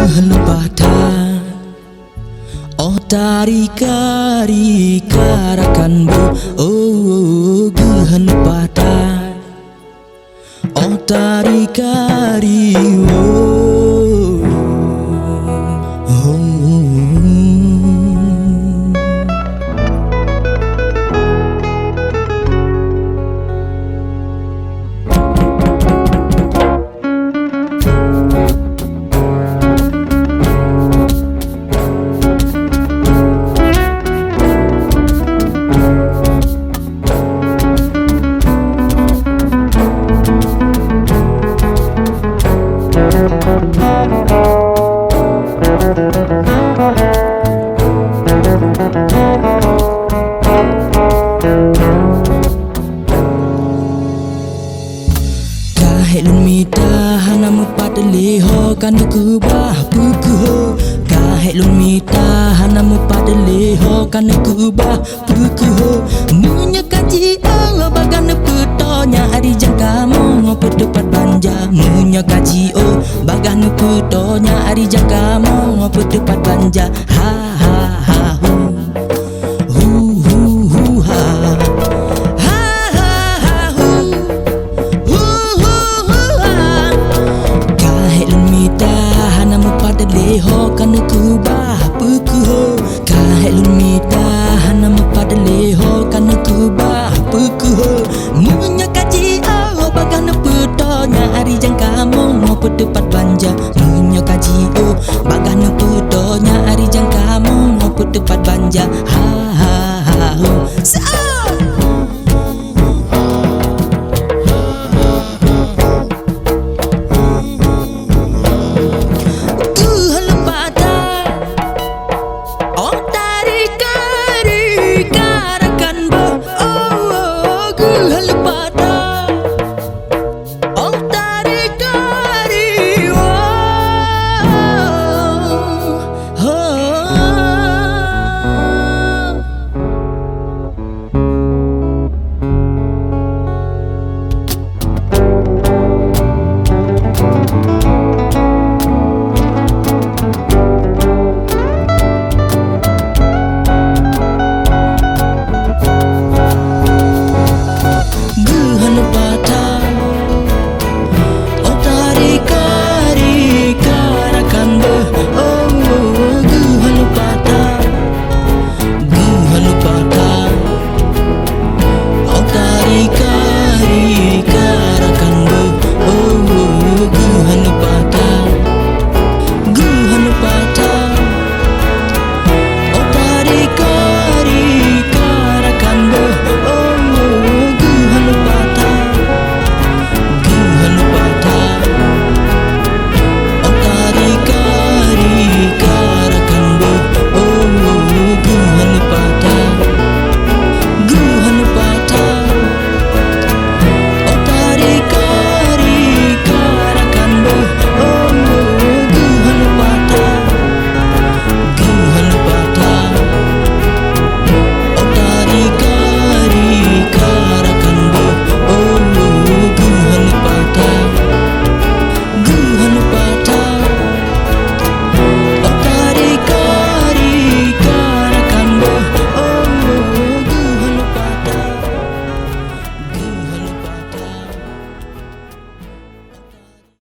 Gehelepata Tari karakan bo gehelepata tari kari Helun mita hanamu padele ho kanu kubah puku helun mita hanamu padele ho kanu kubah puku munya kaji Allah bagan putonya hari jangka mo putupat banja munya kaji oh bagan putonya hari jangka mo putupat banja ha ha ha ho kanu